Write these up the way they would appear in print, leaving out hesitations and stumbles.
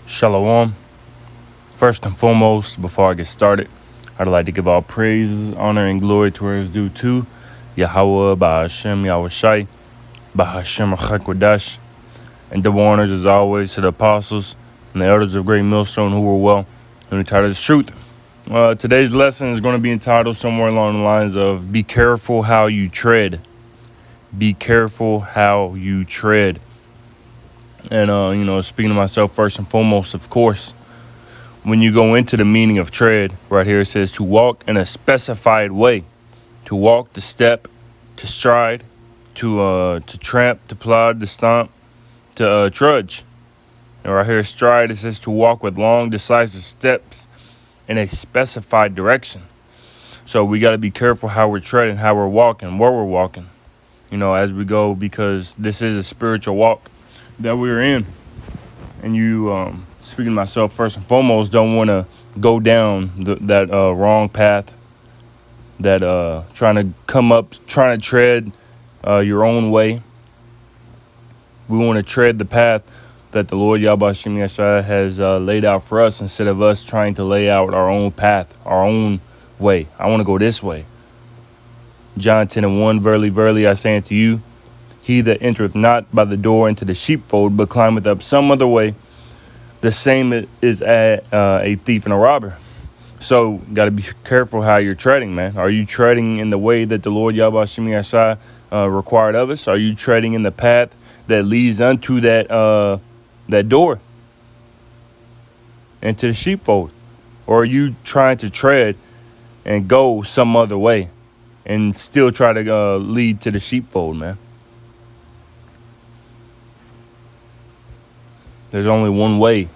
Shalom. First and foremost, before I get started, I'd like to give all praises, honor, and glory to where it's due to Yahweh, Bahashem, Yahushai, Bahashem, Chakwadash, and double honors as always to the apostles and the elders of Great Millstone who were well and retired of the truth. Today's lesson is going to be entitled somewhere along the lines of Be careful how you tread. Be careful how you tread. And, speaking to myself first and foremost, of course, when you go into the meaning of tread, right here it says to walk in a specified way, to walk, to step, to stride, to tramp, to plod, to stomp, to trudge. And right here, stride, it says to walk with long, decisive steps in a specified direction. So we got to be careful how we're treading, how we're walking, where we're walking, as we go, because this is a spiritual walk that we're in. And you, speaking to myself first and foremost, don't want to go down that wrong path, that trying to tread your own way. We want to tread the path that the Lord Yahweh Shem Yeshua has laid out for us, instead of us trying to lay out our own path, our own way. I want to go this way. John 10:1, verily, verily, I say unto you, he that entereth not by the door into the sheepfold, but climbeth up some other way, the same is a thief and a robber. So, got to be careful how you're treading, man. Are you treading in the way that the Lord Yahweh Shem Yeshua required of us? Are you treading in the path that leads unto that door into the sheepfold? Or are you trying to tread and go some other way and still try to lead to the sheepfold, man? There's only one way,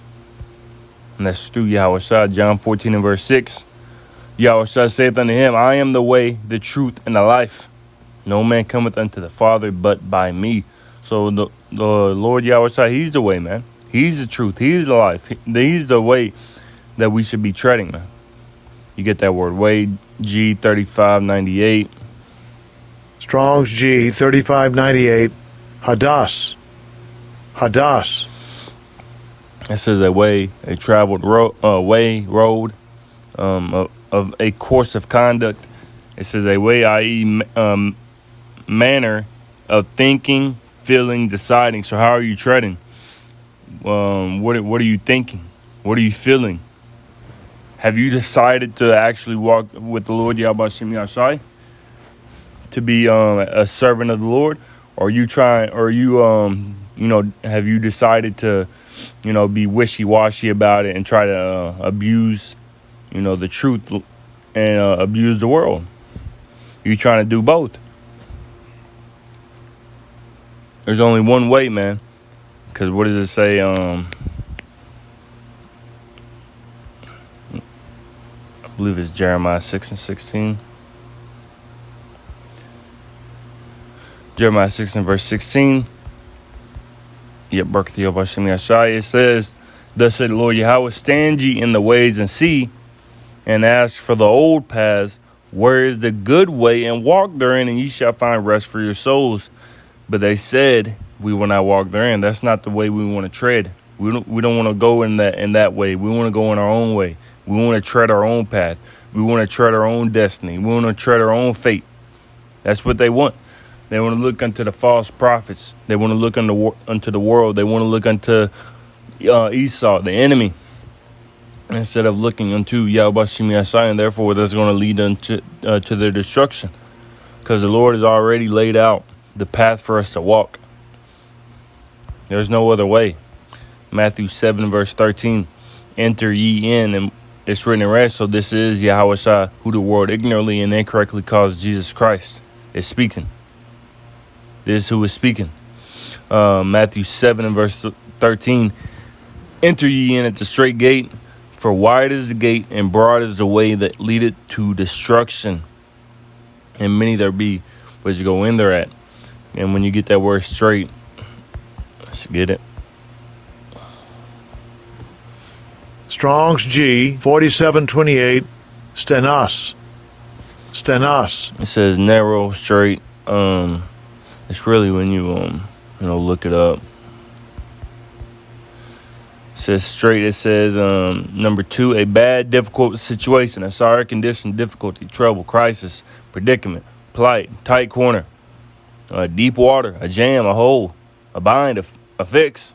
and that's through Yahushua. John 14 and verse 6. Yahushua saith unto him, I am the way, the truth, and the life. No man cometh unto the Father but by me. So the Lord Yahushua, he's the way, man. He's the truth. He's the life. He's the way that we should be treading, man. You get that word, way, G 3598. Strong's G 3598. Hadass. Hadass. It says a way, a traveled road, road, of a course of conduct. It says a way, i.e., manner of thinking, feeling, deciding. So how are you treading? What are you thinking? What are you feeling? Have you decided to actually walk with the Lord Yahweh Shem Yashai, to be a servant of the Lord? Or are you trying? Or are you have you decided to be wishy-washy about it and try to abuse the truth and abuse the world? You trying to do both? There's only one way, man. Because what does it say? I believe it's Jeremiah 6 and 16. Jeremiah 6 and verse 16. It says, thus said the Lord Yahweh, stand ye in the ways and see, and ask for the old paths, where is the good way, and walk therein, and ye shall find rest for your souls. But they said, we will not walk therein. That's not the way we want to tread. We don't want to go in that way. We want to go in our own way. We want to tread our own path. We want to tread our own destiny. We want to tread our own fate. That's what they want. They want to look unto the false prophets. They want to look unto the world. They want to look unto Esau, the enemy, instead of looking unto Yahweh Shem Yeshua, and therefore that's going to lead unto to their destruction, because the Lord has already laid out the path for us to walk. There's no other way. Matthew 7 verse 13, enter ye in, and it's written in red. So this is Yahushua, who the world ignorantly and incorrectly calls Jesus Christ, is speaking. This is who is speaking. Matthew 7 and verse 13. Enter ye in at the straight gate, for wide is the gate and broad is the way that leadeth to destruction, and many there be which go in there at. And when you get that word straight, let's get it. Strong's G 4728. Stenos. Stenos. It says narrow, straight. It's really when you look it up. says straight. It says number 2, a bad, difficult situation, a sorry condition, difficulty, trouble, crisis, predicament, plight, tight corner, deep water, a jam, a hole, a bind, a fix.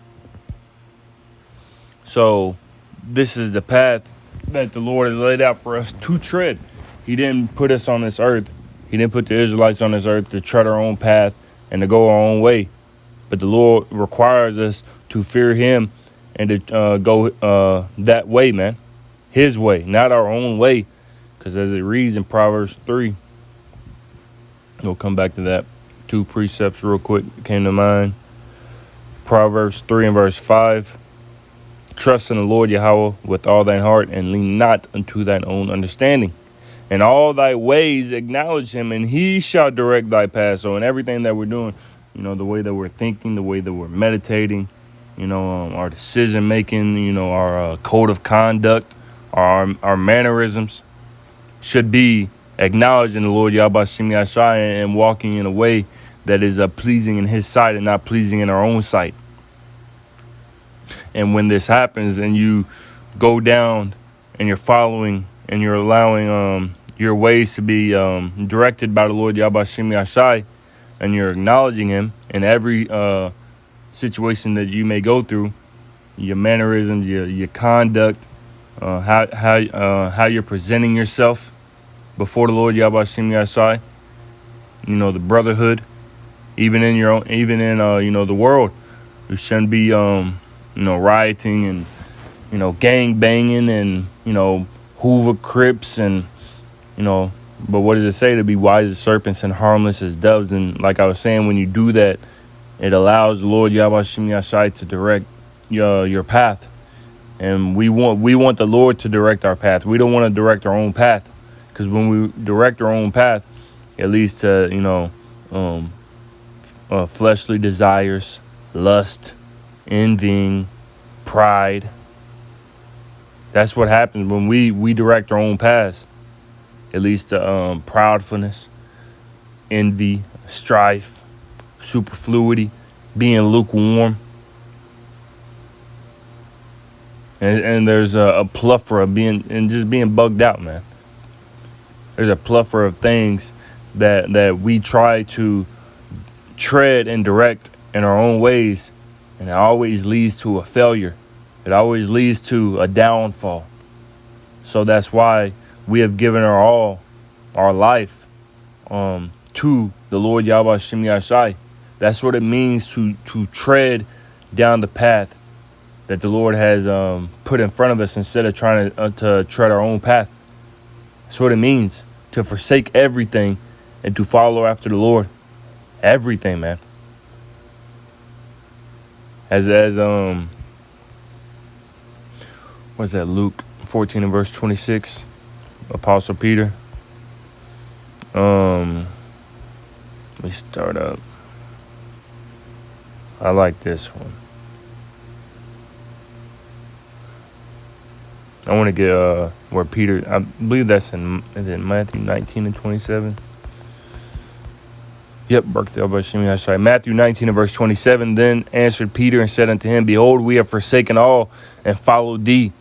So this is the path that the Lord has laid out for us to tread. He didn't put us on this earth. He didn't put the Israelites on this earth to tread our own path and to go our own way. But the Lord requires us to fear him and to go that way, man. His way, not our own way. Because as it reads in Proverbs 3, we'll come back to that. 2 precepts real quick came to mind. Proverbs 3 and verse 5. Trust in the Lord Yahweh with all thine heart, and lean not unto thine own understanding. In all thy ways acknowledge him, and he shall direct thy path. So in everything that we're doing, the way that we're thinking, the way that we're meditating, our decision making, our code of conduct, our mannerisms should be acknowledging the Lord Yahweh Shem Yahshai and walking in a way that is pleasing in his sight and not pleasing in our own sight. And when this happens and you go down and you're following and you're allowing your ways to be directed by the Lord Yahweh Shem Yahshai, and you're acknowledging him in every situation that you may go through, your mannerisms, your conduct, how you're presenting yourself before the Lord Yahweh Shem Yahshai, the brotherhood, even in the world, you shouldn't be rioting and gang banging and Hoover Crips and but what does it say? To be wise as serpents and harmless as doves. And like I was saying, when you do that, it allows the Lord Yahweh Shem Yahshai to direct your path. And we want the Lord to direct our path. We don't want to direct our own path, because when we direct our own path, it leads to fleshly desires, lust, envying, pride. That's what happens when we direct our own paths. It leads to proudfulness, envy, strife, superfluity, being lukewarm. And there's a plethora of being bugged out, man. There's a plethora of things that we try to tread and direct in our own ways, and it always leads to a failure. It always leads to a downfall. So that's why we have given our life to the Lord Yahweh Shem Yahshai. That's what it means to tread down the path that the Lord has put in front of us, instead of trying to tread our own path. That's what it means to forsake everything and to follow after the Lord. Everything, man. As what's that, Luke 14 and verse 26, Apostle Peter. Let me start up. I like this one. I want to get where Peter, I believe that's in Matthew 19 and 27. Yep, birthday of Hashem Yahshai. Matthew 19 and verse 27. Then answered Peter and said unto him, Behold, we have forsaken all and followed thee.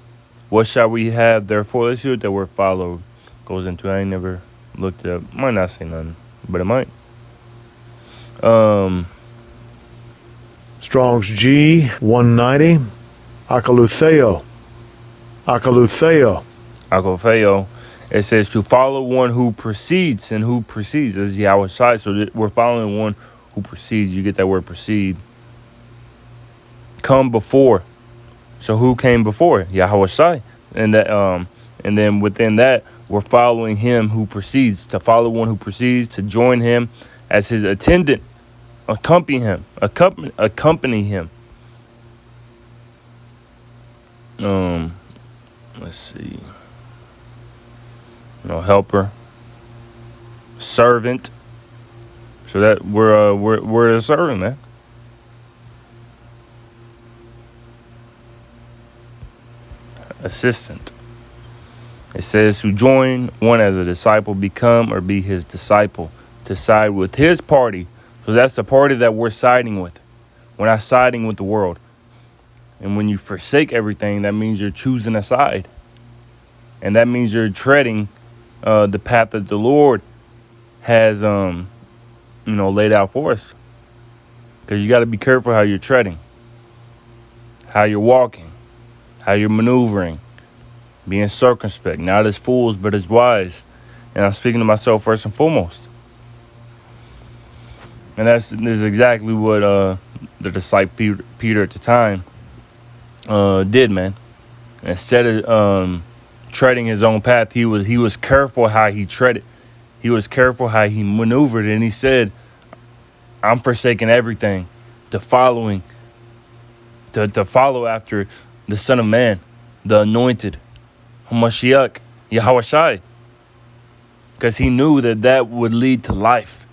What shall we have therefore? Let's see what that word followed goes into. I ain't never looked it up. Might not say nothing, but it might. Strong's G 190. Akalutheo. Akofeo. It says to follow one who precedes, and who precedes is Yahweh Shai. So we're following one who precedes. You get that word precede. Come before. So who came before? Yahweh Shai. And then within that, we're following him who precedes. To follow one who precedes, to join him as his attendant, accompany him. Let's see. Helper, servant. So that we're a servant, man. Assistant. It says to join one as a disciple, become or be his disciple, to side with his party. So that's the party that we're siding with. We're not siding with the world. And when you forsake everything, that means you're choosing a side. And that means you're treading the path that the Lord has, laid out for us. Because you got to be careful how you're treading, how you're walking, how you're maneuvering, being circumspect, not as fools, but as wise. And I'm speaking to myself first and foremost. And this is exactly what the disciple Peter at the time did, man. Instead of treading his own path, he was careful how he treaded. He was careful how he maneuvered, and he said, I'm forsaking everything to follow after the Son of Man, the anointed, Hamashiach, Yahawashi. Because he knew that would lead to life.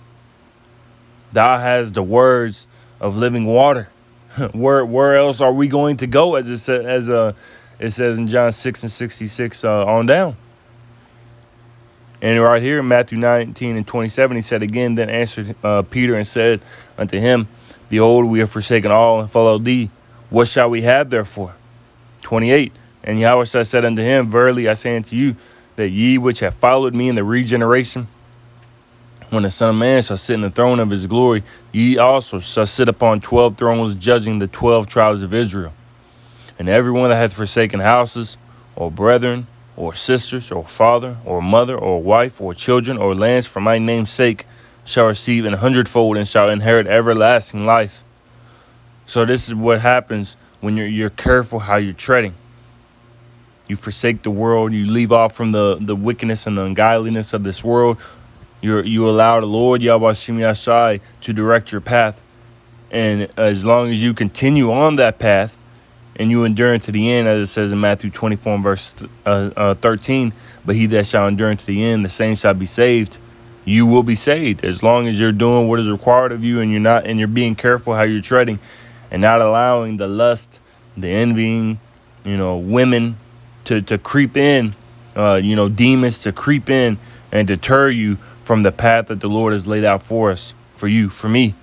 Thou has the words of living water. Where else are we going to go? As it says in John 6:66 on down. And right here in Matthew 19:27, he said again, then answered Peter and said unto him, Behold, we have forsaken all and followed thee. What shall we have therefore? 28. And Yahweh said unto him, Verily I say unto you, that ye which have followed me in the regeneration, when the Son of Man shall sit in the throne of his glory, ye also shall sit upon 12 thrones, judging the 12 tribes of Israel. And everyone that hath forsaken houses, or brethren, or sisters, or father, or mother, or wife, or children, or lands for my name's sake, shall receive 100-fold and shall inherit everlasting life. So this is what happens when you're careful how you're treading. You forsake the world. You leave off from the wickedness and the ungodliness of this world. You allow the Lord Yahweh Shem Yashai to direct your path. And as long as you continue on that path and you endure to the end, as it says in Matthew 24 and verse 13, but he that shall endure to the end, the same shall be saved. You will be saved as long as you're doing what is required of you, and you're being careful how you're treading and not allowing the lust, the envying, women to creep in, demons to creep in and deter you from the path that the Lord has laid out for us, for you, for me.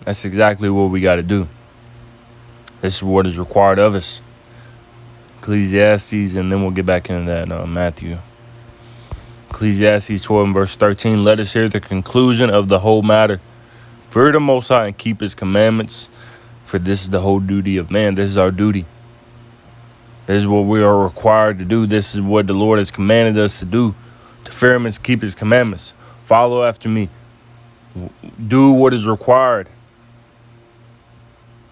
That's exactly what we got to do. This is what is required of us. Ecclesiastes, and then we'll get back into that Matthew. Ecclesiastes 12 and verse 13. Let us hear the conclusion of the whole matter. Fear the Most High and keep his commandments, for this is the whole duty of man. This is our duty. This is what we are required to do. This is what the Lord has commanded us to do. To fear him and keep his commandments. Follow after me. Do what is required.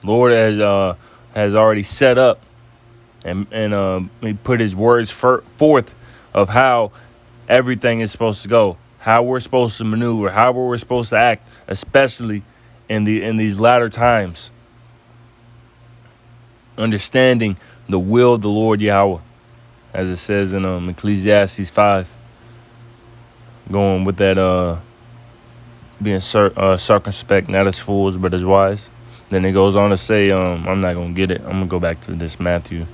Lord has already set up and he put his words forth of how everything is supposed to go, how we're supposed to maneuver, how we're supposed to act, especially in these latter times. Understanding the will of the Lord Yahweh, as it says in Ecclesiastes 5. Going with that being circumspect, not as fools, but as wise. Then it goes on to say, I'm not going to get it. I'm going to go back to this Matthew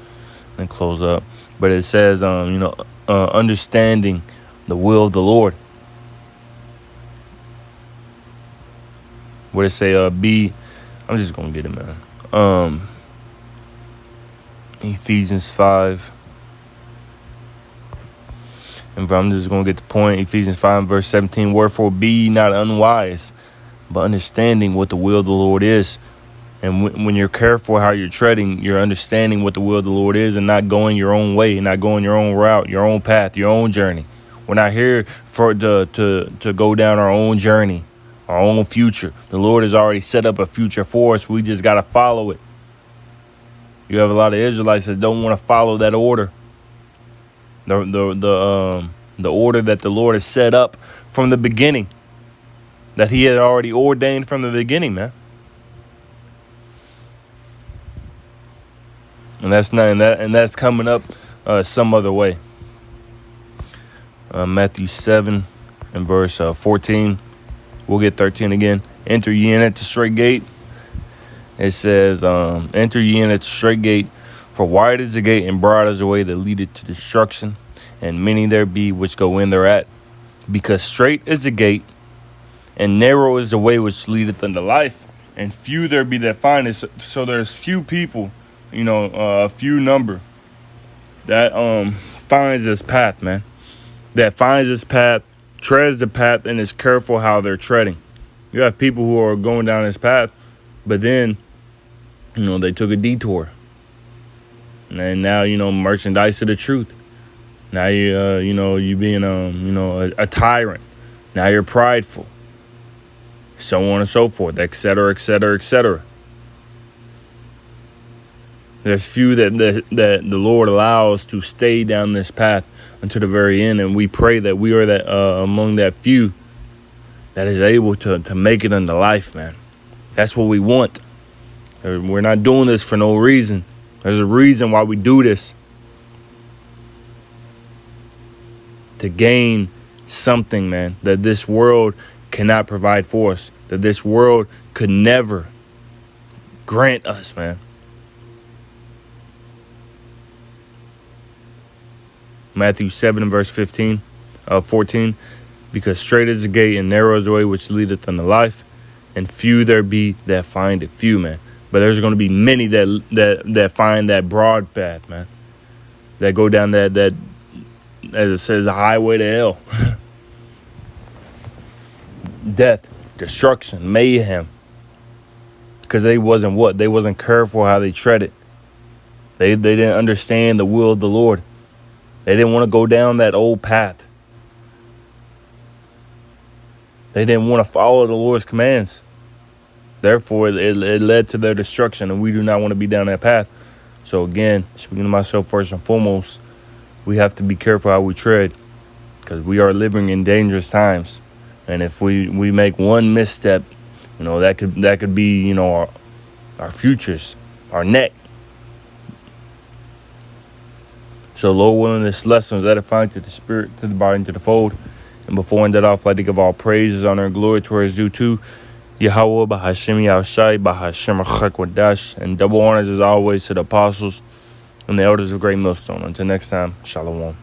and close up. But it says, understanding the will of the Lord. What it say? I'm just going to get it, man. Ephesians 5. And I'm just going to get the point. Ephesians 5 verse 17. Wherefore be ye not unwise, but understanding what the will of the Lord is. And when you're careful how you're treading, you're understanding what the will of the Lord is and not going your own way, not going your own route, your own path, your own journey. We're not here to go down our own journey, our own future. The Lord has already set up a future for us. We just got to follow it. You have a lot of Israelites that don't want to follow that order. The order that the Lord has set up from the beginning, that he had already ordained from the beginning, man. And that's coming up some other way. Matthew 7 and verse 14. We'll get 13 again. Enter ye in at the straight gate. It says, enter ye in at the straight gate, for wide is the gate and broad is the way that leadeth to destruction, and many there be which go in thereat. Because straight is the gate, and narrow is the way which leadeth unto life, and few there be that find it. So there's few people, a few number that finds this path, man. That finds this path, treads the path, and is careful how they're treading. You have people who are going down this path, but then, they took a detour. And now, merchandise of the truth. Now you being a tyrant. Now you're prideful. So on and so forth, et cetera, et cetera, et cetera. There's few that the Lord allows to stay down this path until the very end, and we pray that we are that among that few that is able to make it into life, man. That's what we want. We're not doing this for no reason. There's a reason why we do this. To gain something, man, that this world cannot provide for us, that this world could never grant us, man. Matthew 7 and verse 14, because straight is the gate and narrow is the way which leadeth unto life, and few there be that find it. Few, man. But there's going to be many that find that broad path, man. That go down that as it says, a highway to hell. Death, destruction, mayhem. Because they wasn't careful how they treaded. They didn't understand the will of the Lord. They didn't want to go down that old path. They didn't want to follow the Lord's commands. Therefore, it led to their destruction, and we do not want to be down that path. So again, speaking to myself first and foremost, we have to be careful how we tread, because we are living in dangerous times. And if we make one misstep, that could be, our futures, our neck. So Lord willing, this lesson is edifying to the spirit, to the body, and to the fold. And before I end it off, I'd like to give all praises, honor, and glory to where it's due to Yahweh, Bahashem Yahushai, Bahashem Chakwadash, and double honors as always to the apostles and the elders of Great Millstone. Until next time, Shalom.